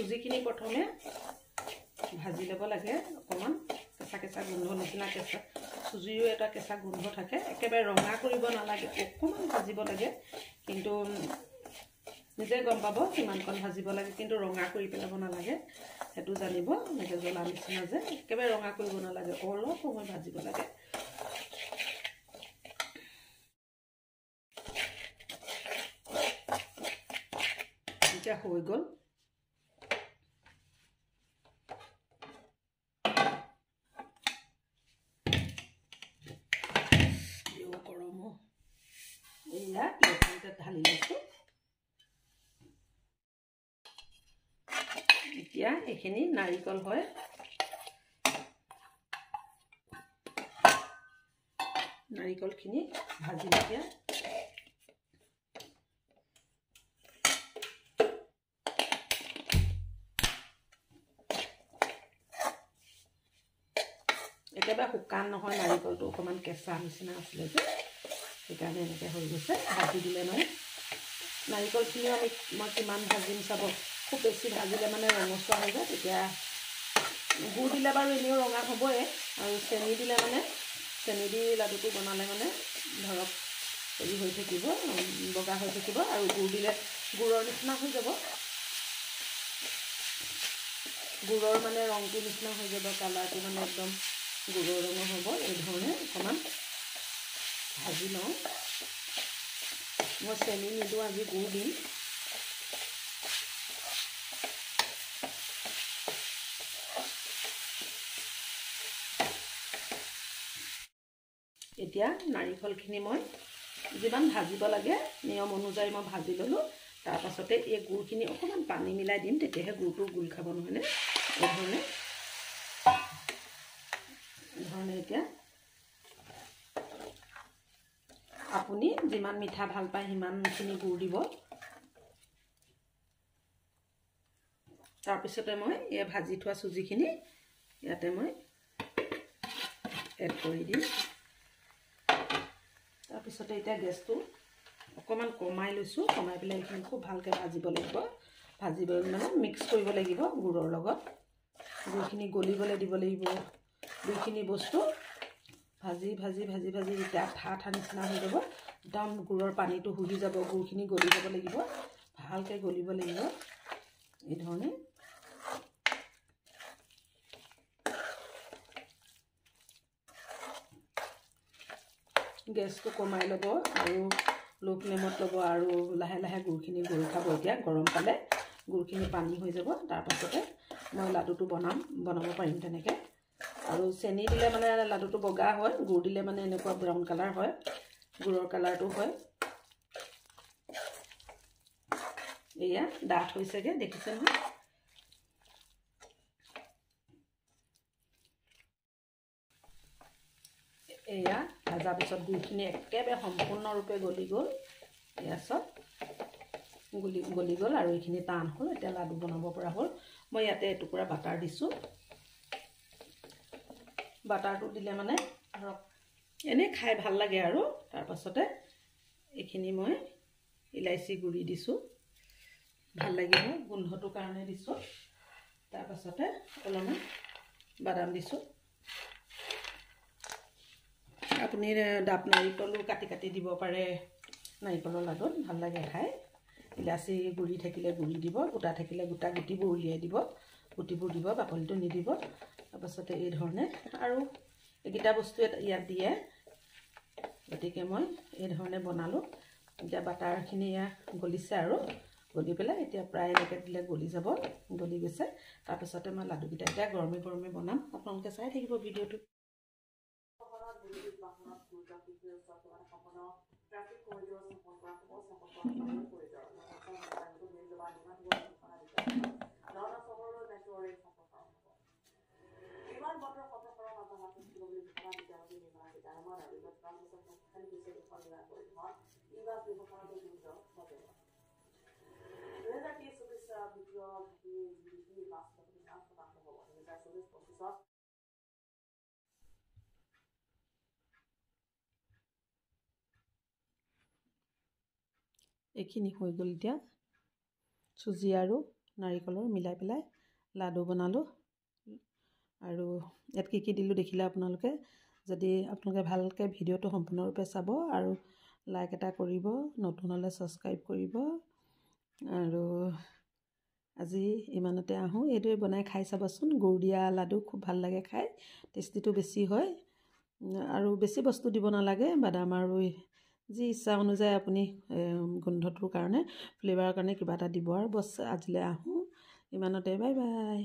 চুজিখিনি প্ৰথমে ভাজি ল'ব লাগে অকণমান কেঁচা কেঁচা গোন্ধ নিচিনা কেঁচা চুজিৰো এটা কেঁচা গোন্ধ থাকে একেবাৰে ৰঙা কৰিব নালাগে অকণমান ভাজিব লাগে কিন্তু নিজে গম পাব কিমানকণ ভাজিব লাগে কিন্তু ৰঙা কৰি পেলাব নালাগে সেইটো জানিব নিজে জ্বলা নিচিনা যে একেবাৰে ৰঙা কৰিব নালাগে অলপ সময় ভাজিব লাগে এতিয়া হৈ গ'ল এয়া প্লেটত ঢালি লৈছোঁ এতিয়া এইখিনি নাৰিকল হয় নাৰিকলখিনি ভাজি এতিয়া একেবাৰে শুকান নহয় নাৰিকলটো অকণমান কেঁচা নিচিনা আছিলে যে সেইকাৰণে এনেকৈ হৈ গৈছে ভাজি দিলে নহয় নাৰিকলখিনিও মই কিমান ভাজিম চাব খুব বেছি ভাজিলে মানে ৰঙচুৱা হৈ যায় তেতিয়া গুড় দিলে বাৰু এনেও ৰঙা হ'বই আৰু চেনি দিলে মানে চেনি দি লাডুটো বনালে মানে ধৰক হেৰি হৈ থাকিব বগা হৈ থাকিব আৰু গুড় দিলে গুড়ৰ নিচিনা হৈ যাব গুড়ৰ মানে ৰংটো নিচিনা হৈ যাব কালাৰটো মানে একদম গুড়ৰ ৰঙৰ হ'ব এই ধৰণে অকণমান ভাজি লওঁ মই চেনি নিদিওঁ আজি গুড় দিম এতিয়া নাৰিকলখিনি মই যিমান ভাজিব লাগে নিয়ম অনুযায়ী মই ভাজি ল'লোঁ তাৰপাছতে এই গুড়খিনি অকণমান পানী মিলাই দিম তেতিয়াহে গুড়টো গোল খাব নহয়নে এই ধৰণে এতিয়া আপুনি যিমান মিঠা ভাল পায় সিমানখিনি গুড় দিব তাৰপিছতে মই এই ভাজি থোৱা চুজিখিনি ইয়াতে মই এড কৰি দিম তাৰপিছতে এতিয়া গেছটো অকণমান কমাই লৈছোঁ কমাই পেলাই এইখিনি খুব ভালকৈ ভাজিব লাগিব ভাজিব মানে মিক্স কৰিব লাগিব গুড়ৰ লগত গুড়খিনি গলিবলৈ দিব লাগিব দুইখিনি বস্তু ভাজি ভাজি ভাজি ভাজি যেতিয়া আঠা নিচিনা হৈ যাব একদম গুড়ৰ পানীটো শুহি যাব গুড়খিনি গলি যাব লাগিব ভালকৈ গলিব লাগিব এই ধৰণে গেছটো কমাই ল'ব আৰু লো ফ্লেমত ল'ব আৰু লাহে লাহে গুড়খিনি গলি খাব এতিয়া গৰম পালে গুড়খিনি পানী হৈ যাব তাৰপাছতে মই লাডুটো বনাব পাৰিম তেনেকৈ আৰু চেনি দিলে মানে লাডুটো বগা হয় গুড় দিলে মানে এনেকুৱা ব্ৰাউন কালাৰ হয় গুড়ৰ কালাৰটো হয় এয়া ডাঠ হৈছেগৈ দেখিছে নহয় এয়া ভাজাৰ পিছত গুড়খিনি একেবাৰে সম্পূৰ্ণৰূপে গলি গ'ল এয়া চব গলি গ'ল আৰু এইখিনি টান হ'ল এতিয়া লাডু বনাব পৰা হ'ল মই ইয়াতে এটুকুৰা বাটাৰ দিছোঁ বাটাৰটো দিলে মানে ধৰক এনেই খাই ভাল লাগে আৰু তাৰপাছতে এইখিনি মই ইলাইচি গুড়ি দিছোঁ ভাল লাগিব গোন্ধটোৰ কাৰণে দিছোঁ তাৰপাছতে অলপমান বাদাম দিছোঁ আপুনি ডাব নাৰিকলো কাটি কাটি দিব পাৰে নাৰিকলৰ লাডুত ভাল লাগে খাই ইলাচি গুড়ি থাকিলে গুড়ি দিব গোটা থাকিলে গোটা গুটিবোৰ উলিয়াই দিব গুটিবোৰ দিব বাকলিটো নিদিব তাৰপাছতে এই ধৰণে আৰু এইকেইটা বস্তু ইয়াত দিয়ে গতিকে মই এই ধৰণে বনালোঁ এতিয়া বাটাৰখিনি গলিছে আৰু গলি পেলাই এতিয়া প্ৰায় এনেকৈ দিলে গলি যাব গলি গৈছে তাৰপিছতে মই লাডুকেইটা এতিয়া গৰমে গৰমে বনাম আপোনালোকে চাই থাকিব ভিডিঅ'টো এইখিনি হৈ গ'ল এতিয়া চুজি আৰু নাৰিকলৰ মিলাই পেলাই লাডু বনালোঁ। আৰু ইয়াত কি দিলোঁ দেখিলে আপোনালোকে। যদি আপোনালোকে ভালকৈ ভিডিঅ'টো সম্পূৰ্ণৰূপে চাব আৰু লাইক এটা কৰিব, নতুন হ'লে ছাবস্ক্ৰাইব কৰিব। আৰু আজি ইমানতে আহোঁ। এইদৰে বনাই খাই চাবচোন। গুড় দিয়া লাডু খুব ভাল লাগে খাই, টেষ্টিটো বেছি হয়। আৰু বেছি বস্তু দিব নালাগে, বাদাম আৰু যি ইচ্ছা অনুযায়ী আপুনি গোন্ধটোৰ কাৰণে, ফ্লেভাৰৰ কাৰণে কিবা এটা দিব। আৰু বছ আজিলৈ আহোঁ ইমানতে। Bye bye.